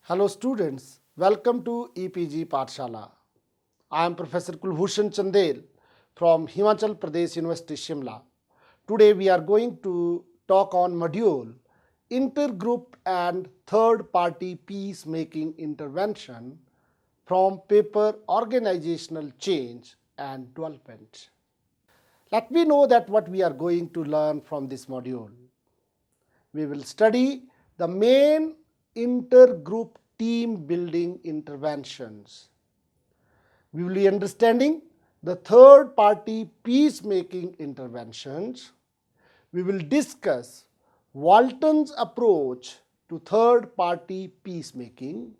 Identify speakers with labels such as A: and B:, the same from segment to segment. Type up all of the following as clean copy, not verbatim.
A: Hello students, welcome to EPG Pathshala. I am Professor Kulbhushan Chandel from Himachal Pradesh University Shimla. Today we are going to talk on module Intergroup and Third Party Peacemaking Intervention from paper Organizational Change and Development. Let me know that what we are going to learn from this module. We will study the main intergroup team building interventions. We will be understanding the third party peacemaking interventions. We will discuss Walton's approach to third party peacemaking.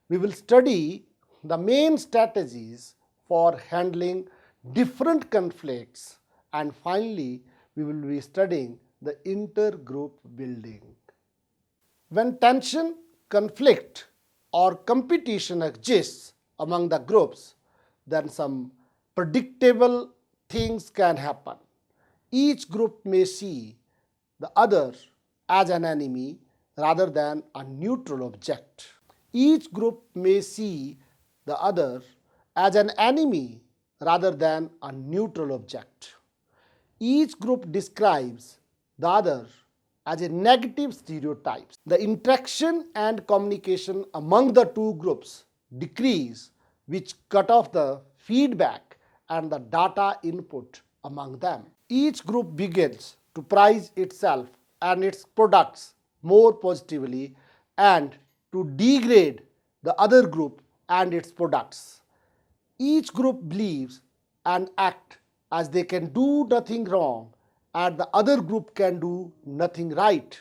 A: We will study the main strategies for handling different conflicts, and finally we will be studying the intergroup building. When tension, conflict, or competition exists among the groups, then some predictable things can happen. Each group may see the other as an enemy rather than a neutral object. Each group may see the other as an enemy rather than a neutral object. Each group describes the other as a negative stereotype. The interaction and communication among the two groups decrease, which cut off the feedback and the data input among them. Each group begins to price itself and its products more positively and to degrade the other group and its products. Each group believes and acts as they can do nothing wrong and the other group can do nothing right.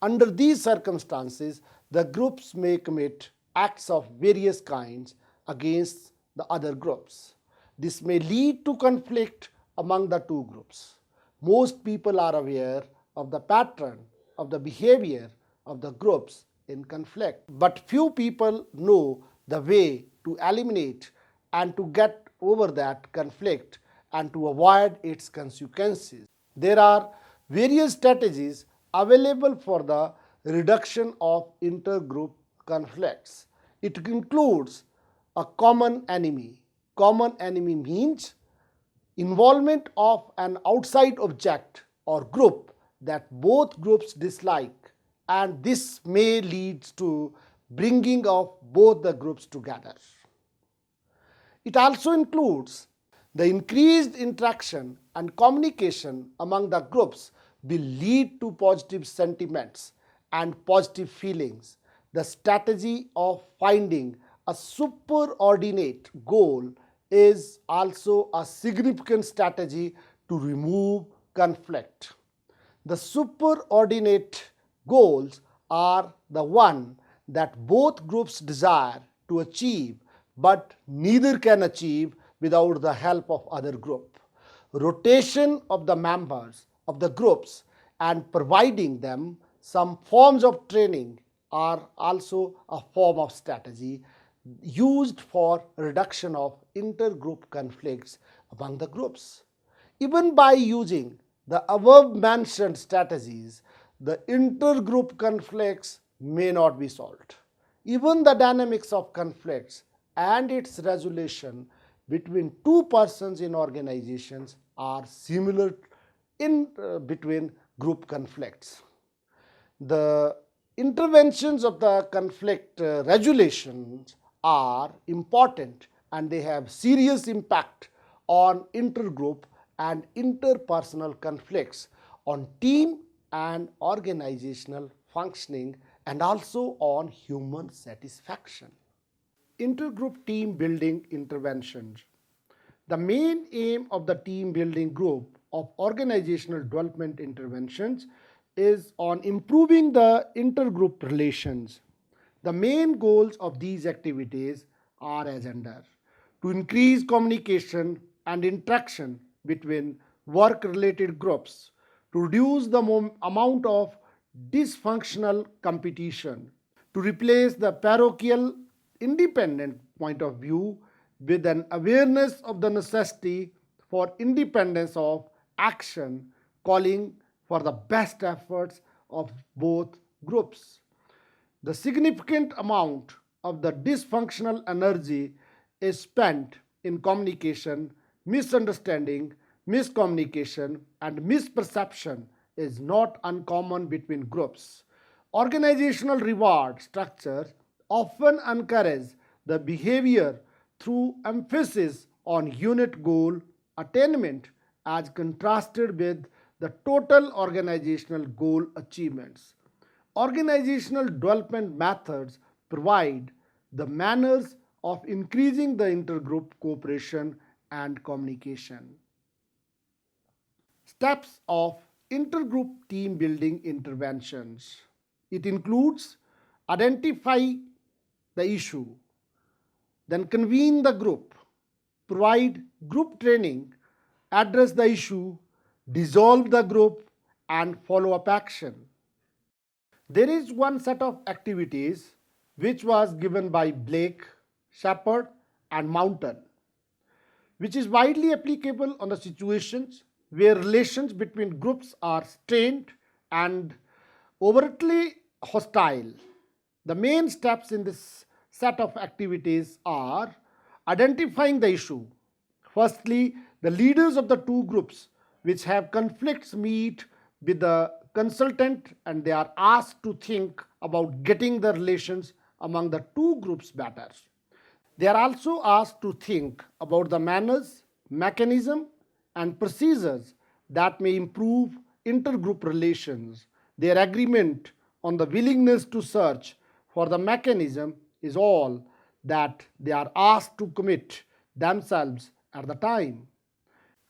A: Under these circumstances, the groups may commit acts of various kinds against the other groups. This may lead to conflict among the two groups. Most people are aware of the pattern of the behavior of the groups in conflict, but few people know the way to eliminate and to get over that conflict and to avoid its consequences. There are various strategies available for the reduction of intergroup conflicts. It includes a common enemy. Common enemy means involvement of an outside object or group that both groups dislike, and this may lead to bringing of both the groups together. It also includes the increased interaction and communication among the groups will lead to positive sentiments and positive feelings. The strategy of finding a superordinate goal is also a significant strategy to remove conflict. The superordinate goals are the one that both groups desire to achieve, but neither can achieve without the help of other group. Rotation of the members of the groups and providing them some forms of training are also a form of strategy used for reduction of intergroup conflicts among the groups. Even by using the above mentioned strategies, the intergroup conflicts may not be solved. Even the dynamics of conflicts and its resolution between two persons in organizations are similar in between group conflicts. The interventions of the conflict resolutions are important and they have serious impact on intergroup and interpersonal conflicts, on team and organizational functioning, and also on human satisfaction. Intergroup team building interventions. The main aim of the team building group of organizational development interventions is on improving the intergroup relations. The main goals of these activities are as under: to increase communication and interaction between work-related groups, to reduce the amount of dysfunctional competition, to replace the parochial independent point of view with an awareness of the necessity for independence of action, calling for the best efforts of both groups. The significant amount of the dysfunctional energy is spent in communication, misunderstanding, miscommunication, and misperception is not uncommon between groups. Organizational reward structures often encourage the behavior through emphasis on unit goal attainment as contrasted with the total organizational goal achievements. Organizational development methods provide the manners of increasing the intergroup cooperation and communication. Steps of intergroup team building interventions. It includes identify the issue, then convene the group, provide group training, address the issue, dissolve the group, and follow up action. There is one set of activities which was given by Blake, Shepard, and Mountain, which is widely applicable on the situations where relations between groups are strained and overtly hostile. The main steps in this set of activities are identifying the issue. Firstly, the leaders of the two groups which have conflicts meet with the consultant and they are asked to think about getting the relations among the two groups better. They are also asked to think about the manners, mechanism, and procedures that may improve intergroup relations. Their agreement on the willingness to search for the mechanism is all that they are asked to commit themselves at the time.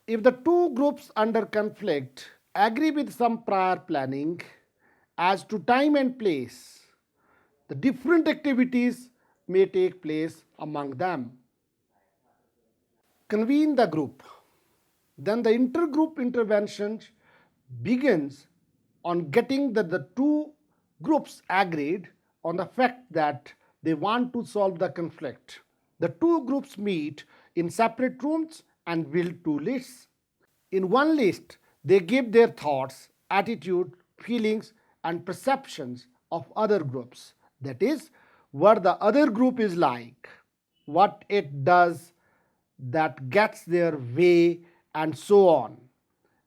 A: If the two groups under conflict agree with some prior planning as to time and place, the different activities may take place among them. Convene the group. Then the intergroup intervention begins on getting the two groups agreed on the fact that they want to solve the conflict. The two groups meet in separate rooms and build two lists. In one list, they give their thoughts, attitude, feelings, and perceptions of other groups. That is, what the other group is like, what it does that gets their way, and so on.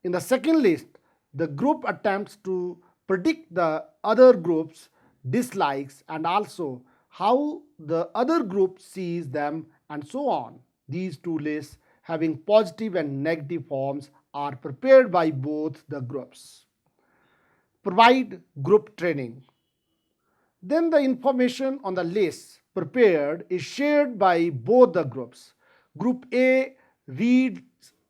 A: In the second list, the group attempts to predict the other group's dislikes and also how the other group sees them, and so on. These two lists, having positive and negative forms, are prepared by both the groups. Provide group training. Then the information on the list prepared is shared by both the groups. Group A reads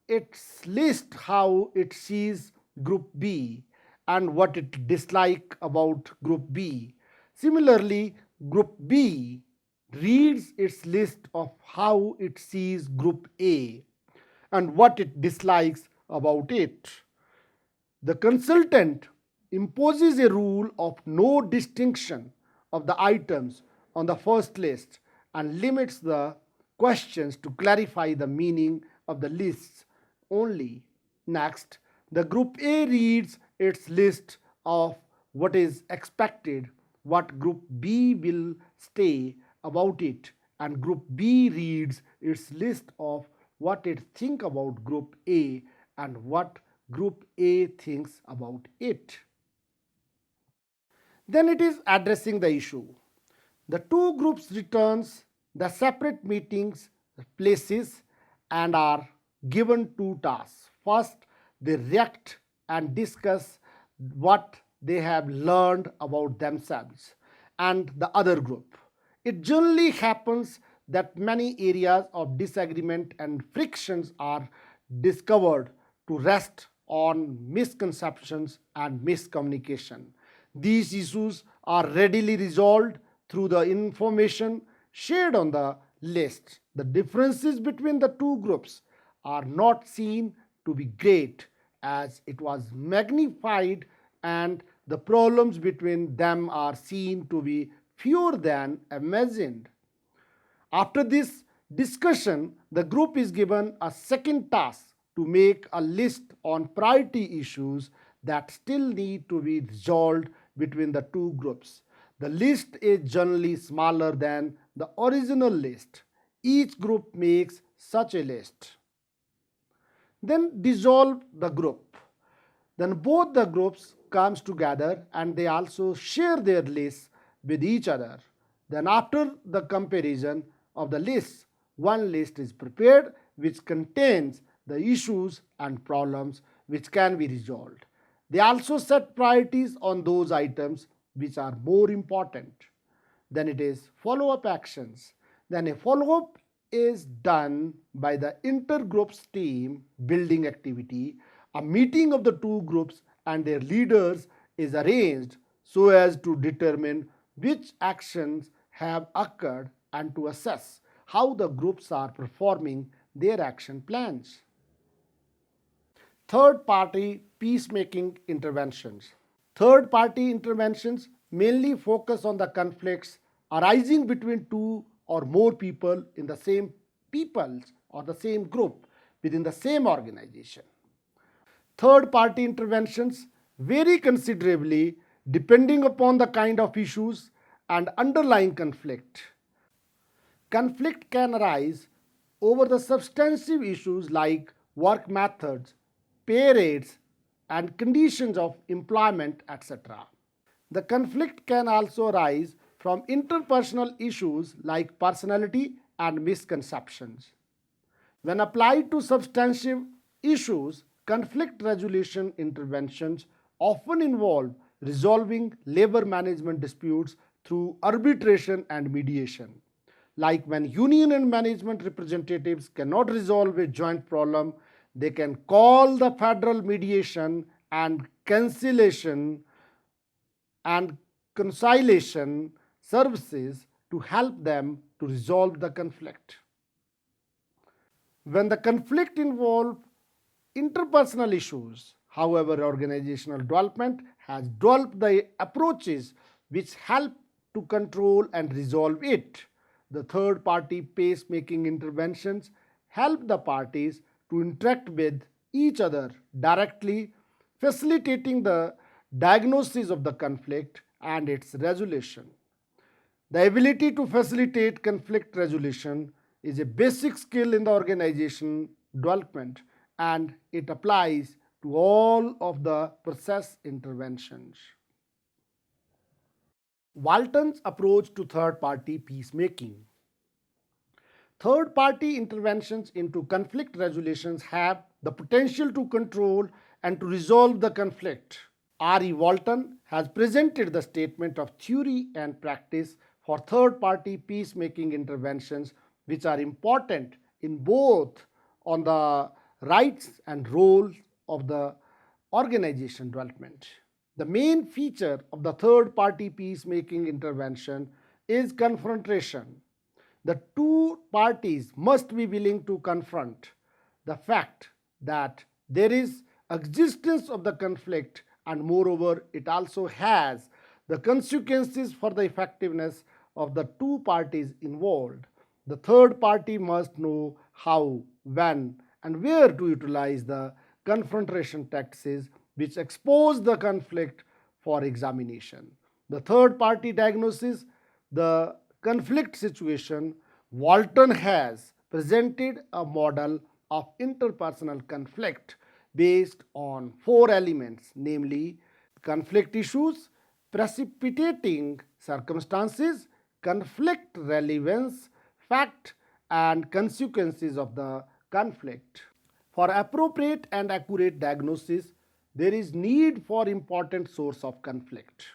A: its list how it sees Group B and what it dislikes about Group B. Similarly, Group B reads its list of how it sees Group A and what it dislikes about it. The consultant imposes a rule of no distinction of the items on the first list and limits the questions to clarify the meaning of the lists only. Next, the Group A reads its list of what is expected, what Group B will say about it, and Group B reads its list of what it thinks about Group A and what Group A thinks about it. Then it is addressing the issue. The two groups returns the separate meetings places and are given two tasks. First, they react and discuss what they have learned about themselves and the other group. It generally happens that many areas of disagreement and frictions are discovered to rest on misconceptions and miscommunication. These issues are readily resolved through the information shared on the list. The differences between the two groups are not seen to be great as it was magnified, and the problems between them are seen to be fewer than imagined. After this discussion, the group is given a second task to make a list on priority issues that still need to be resolved between the two groups. The list is generally smaller than the original list. Each group makes such a list. Then dissolve the group. Then both the groups comes together and they also share their lists with each other. Then after the comparison of the lists, one list is prepared which contains the issues and problems which can be resolved. They also set priorities on those items which are more important. Then it is follow-up actions. Then a follow-up is done by the intergroups team building activity. A meeting of the two groups and their leaders is arranged so as to determine which actions have occurred and to assess how the groups are performing their action plans. Third party peacemaking interventions. Third party interventions mainly focus on the conflicts arising between two or more people in the same peoples or the same group within the same organization. Third party interventions vary considerably depending upon the kind of issues and underlying conflict. Conflict can arise over the substantive issues like work methods, pay rates, and conditions of employment, etc. The conflict can also arise from interpersonal issues like personality and misconceptions. When applied to substantive issues, conflict resolution interventions often involve resolving labor management disputes through arbitration and mediation. Like when union and management representatives cannot resolve a joint problem, they can call the federal mediation and conciliation and conciliation services to help them to resolve the conflict. When the conflict involves interpersonal issues, however, organizational development has developed the approaches which help to control and resolve it. The third party pacemaking interventions help the parties to interact with each other directly, facilitating the diagnosis of the conflict and its resolution. The ability to facilitate conflict resolution is a basic skill in the organization development and it applies to all of the process interventions. Walton's approach to third-party peacemaking. Third-party interventions into conflict resolutions have the potential to control and to resolve the conflict. R.E. Walton has presented the statement of theory and practice for third-party peacemaking interventions which are important in both on the rights and roles of the organization development. The main feature of the third-party peacemaking intervention is confrontation. The two parties must be willing to confront the fact that there is existence of the conflict and moreover it also has the consequences for the effectiveness of the two parties involved. The third party must know how, when, and where to utilize the confrontation tactics which expose the conflict for examination. The third party diagnosis the conflict situation. Walton has presented a model of interpersonal conflict based on four elements, namely conflict issues, precipitating circumstances, conflict relevance, fact, and consequences of the conflict. For appropriate and accurate diagnosis, there is need for important source of conflict.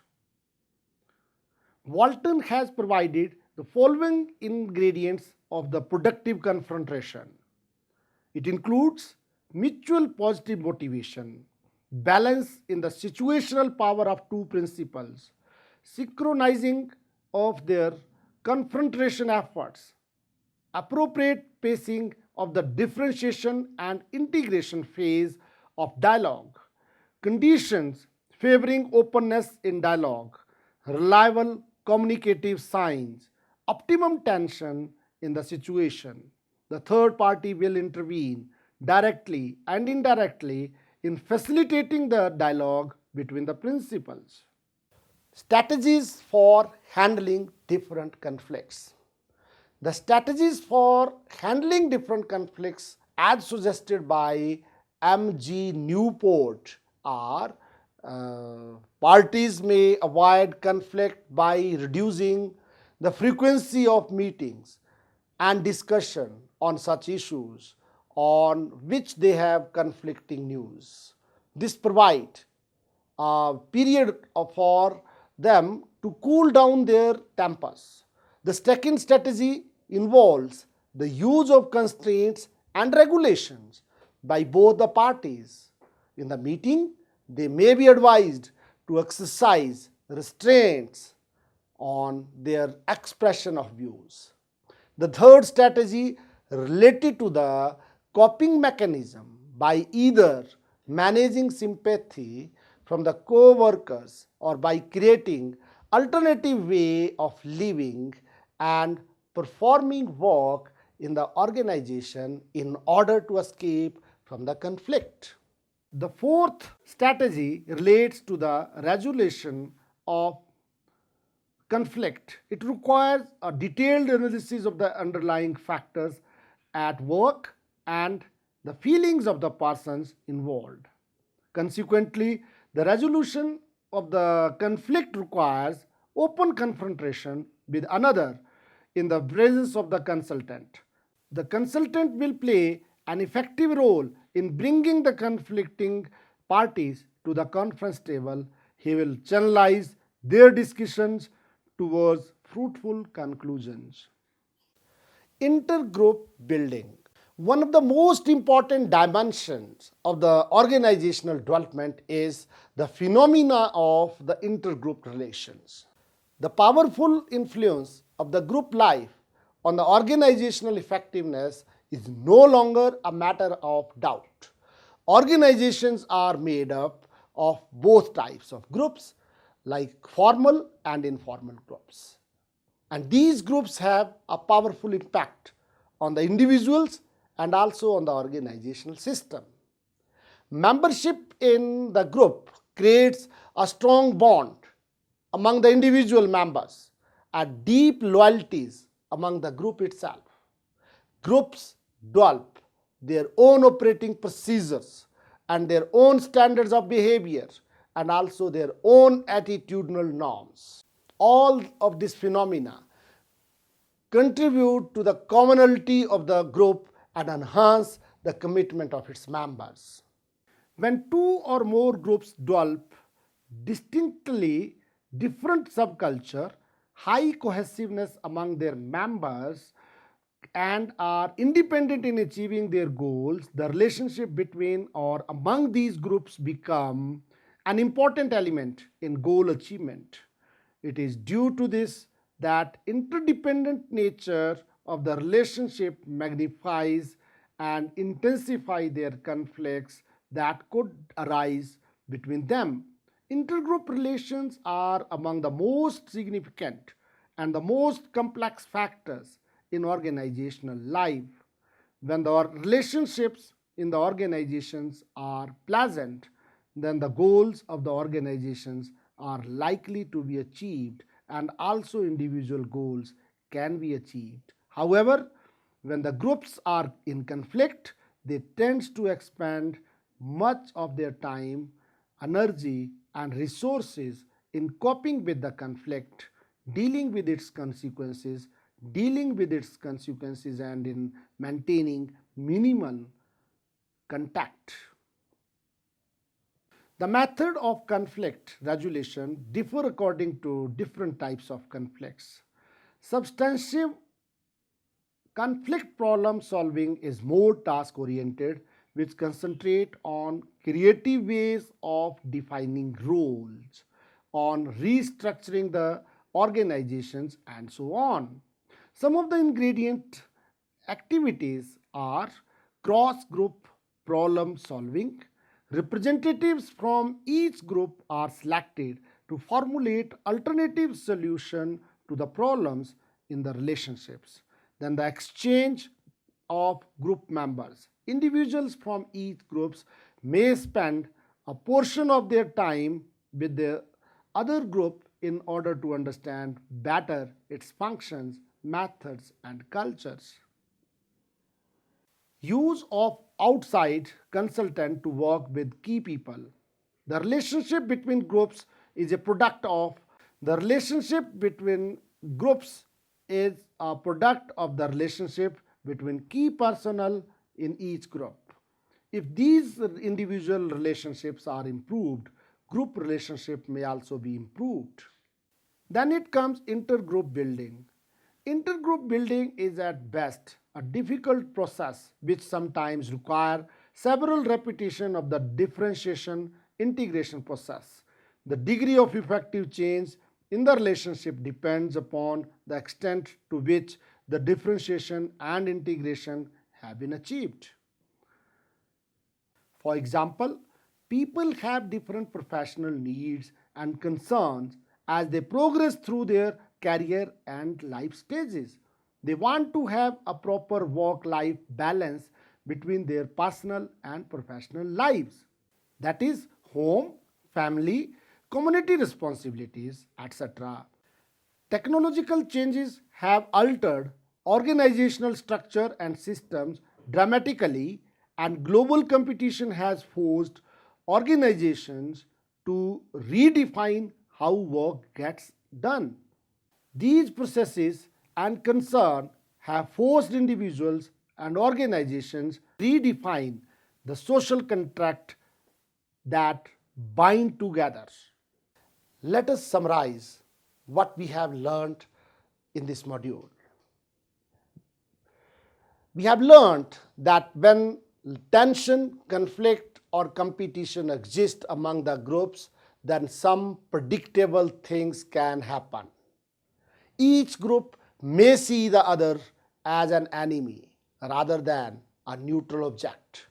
A: Walton has provided the following ingredients of the productive confrontation. It includes mutual positive motivation, balance in the situational power of two principles, synchronizing of their confrontation efforts, appropriate pacing of the differentiation and integration phase of dialogue, conditions favoring openness in dialogue, reliable communicative signs, optimum tension in the situation. The third party will intervene directly and indirectly in facilitating the dialogue between the principals. Strategies for handling different conflicts. The strategies for handling different conflicts, as suggested by M.G. Newport, are parties may avoid conflict by reducing the frequency of meetings and discussion on such issues on which they have conflicting news. This provides a period for them to cool down their tempers. The second strategy involves the use of constraints and regulations by both the parties. In the meeting, they may be advised to exercise restraints on their expression of views. The third strategy related to the coping mechanism by either managing sympathy from the co-workers or by creating alternative way of living and performing work in the organization in order to escape from the conflict. The fourth strategy relates to the resolution of conflict. It requires a detailed analysis of the underlying factors at work and the feelings of the persons involved. Consequently, the resolution of the conflict requires open confrontation with another in the presence of the consultant. The consultant will play an effective role in bringing the conflicting parties to the conference table. He will channelize their discussions towards fruitful conclusions. Intergroup building. One of the most important dimensions of the organizational development is the phenomena of the intergroup relations. The powerful influence of the group life on the organizational effectiveness is no longer a matter of doubt. Organizations are made up of both types of groups, like formal and informal groups. And these groups have a powerful impact on the individuals and also on the organizational system. Membership in the group creates a strong bond among the individual members and deep loyalties among the group itself. Groups develop their own operating procedures and their own standards of behavior and also their own attitudinal norms. All of these phenomena contribute to the commonality of the group and enhance the commitment of its members. When two or more groups develop distinctly different subculture, high cohesiveness among their members, and are independent in achieving their goals, the relationship between or among these groups become an important element in goal achievement. It is due to this that interdependent nature of the relationship magnifies and intensifies their conflicts that could arise between them. Intergroup relations are among the most significant and the most complex factors in organizational life. When the relationships in the organizations are pleasant, then the goals of the organizations are likely to be achieved and also individual goals can be achieved. However, when the groups are in conflict, they tend to expend much of their time, energy, and resources in coping with the conflict, dealing with its consequences, and in maintaining minimal contact. The method of conflict resolution differ according to different types of conflicts. Substantive conflict problem solving is more task oriented, which concentrate on creative ways of defining roles, on restructuring the organizations, and so on. Some of the ingredient activities are cross-group problem solving. Representatives from each group are selected to formulate alternative solutions to the problems in the relationships. Then the exchange of group members. Individuals from each groups may spend a portion of their time with the other group in order to understand better its functions, methods, and cultures. Use of outside consultant to work with key people. The relationship between groups is a product of the relationship between groups is a product of the relationship between key personnel in each group. If these individual relationships are improved, group relationship may also be improved. Then it comes intergroup building. Intergroup building is at best a difficult process which sometimes require several repetition of the differentiation integration process. The degree of effective change in the relationship depends upon the extent to which the differentiation and integration have been achieved. For example, people have different professional needs and concerns as they progress through their career and life stages. They want to have a proper work life balance between their personal and professional lives. That is, home, family, community responsibilities, etc. Technological changes have altered organizational structure and systems dramatically, and global competition has forced organizations to redefine how work gets done. These processes and concern have forced individuals and organizations to redefine the social contract that bind together. Let us summarize what we have learned in this module. We have learned that when tension, conflict, or competition exist among the groups, then some predictable things can happen. Each group may see the other as an enemy rather than a neutral object.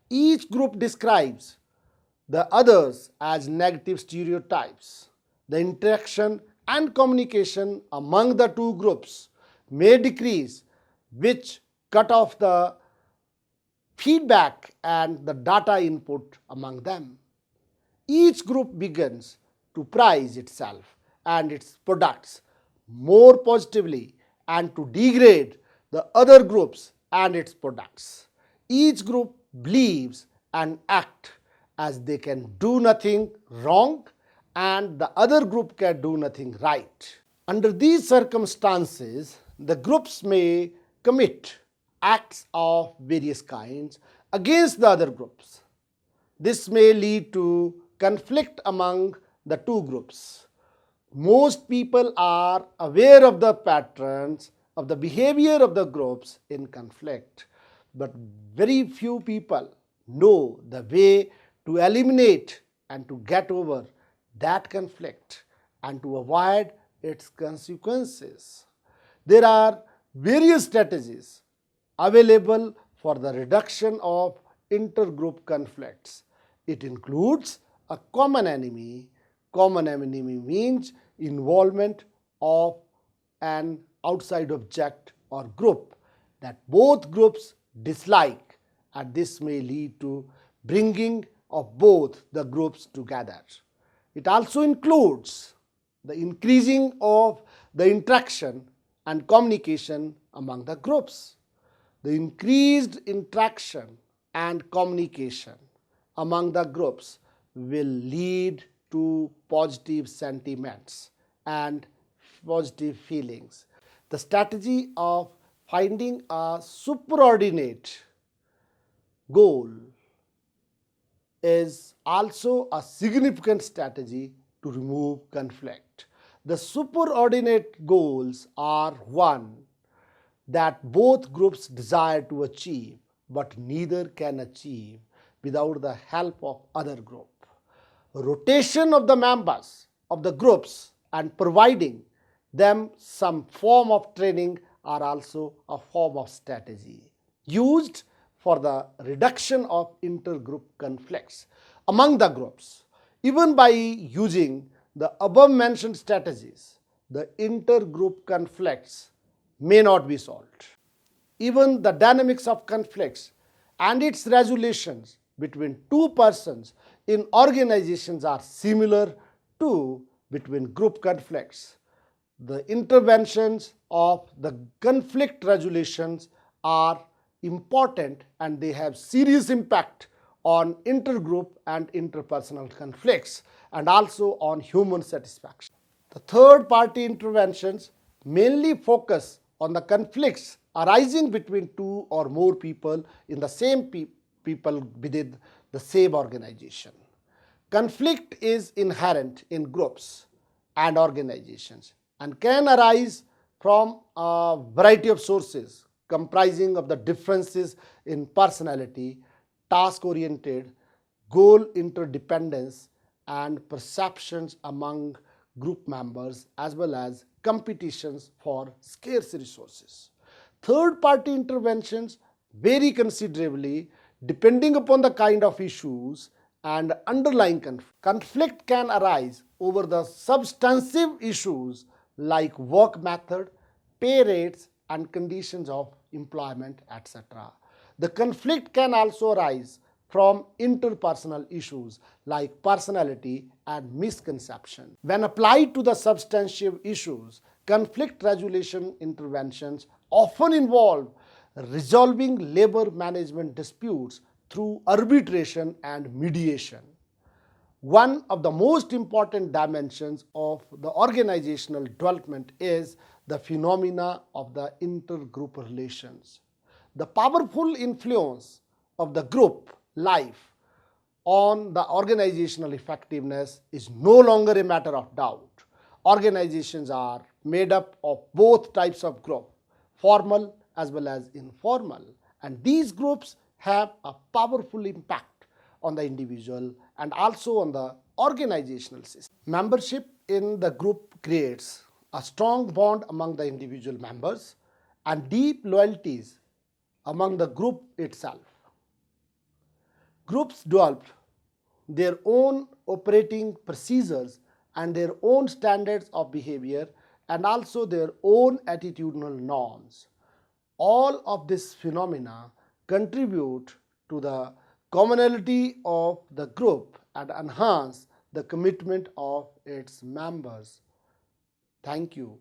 A: Each group describes the others as negative stereotypes. The interaction and communication among the two groups may decrease, which cut off the feedback and the data input among them. Each group begins to price itself and its products more positively and to degrade the other groups and its products. Each group believes and acts as they can do nothing wrong and the other group can do nothing right. Under these circumstances, the groups may commit acts of various kinds against the other groups. This may lead to conflict among the two groups. Most people are aware of the patterns of the behavior of the groups in conflict, but very few people know the way to eliminate and to get over that conflict and to avoid its consequences. There are various strategies available for the reduction of intergroup conflicts. It includes a common enemy. Common enemy means involvement of an outside object or group that both groups dislike, and this may lead to bringing of both the groups together. It also includes the increasing of the interaction and communication among the groups. The increased interaction and communication among the groups will lead to positive sentiments and positive feelings. The strategy of finding a superordinate goal is also a significant strategy to remove conflict. The superordinate goals are one that both groups desire to achieve, but neither can achieve without the help of other group. Rotation of the members of the groups and providing them some form of training are also a form of strategy used for the reduction of intergroup conflicts among the groups. Even by using the above mentioned strategies, the intergroup conflicts may not be solved. Even the dynamics of conflicts and its resolutions between two persons in organizations are similar to between group conflicts. The interventions of the conflict resolutions are important and they have serious impact on intergroup and interpersonal conflicts and also on human satisfaction. The third party interventions mainly focus on the conflicts arising between two or more people in the same people within the same organization. Conflict is inherent in groups and organizations and can arise from a variety of sources comprising of the differences in personality, task-oriented, goal interdependence, and perceptions among group members as well as competitions for scarce resources. Third-party interventions vary considerably depending upon the kind of issues and underlying conflict. Conflict can arise over the substantive issues like work method, pay rates, and conditions of employment, etc. The conflict can also arise from interpersonal issues like personality and misconception. When applied to the substantive issues, conflict resolution interventions often involve resolving labor management disputes through arbitration and mediation. One of the most important dimensions of the organizational development is the phenomena of the intergroup relations. The powerful influence of the group life on the organizational effectiveness is no longer a matter of doubt. Organizations are made up of both types of group, formal as well as informal, and these groups have a powerful impact on the individual and also on the organizational system. Membership in the group creates a strong bond among the individual members and deep loyalties among the group itself. Groups develop their own operating procedures and their own standards of behavior and also their own attitudinal norms. All of these phenomena contribute to the commonality of the group and enhance the commitment of its members. Thank you.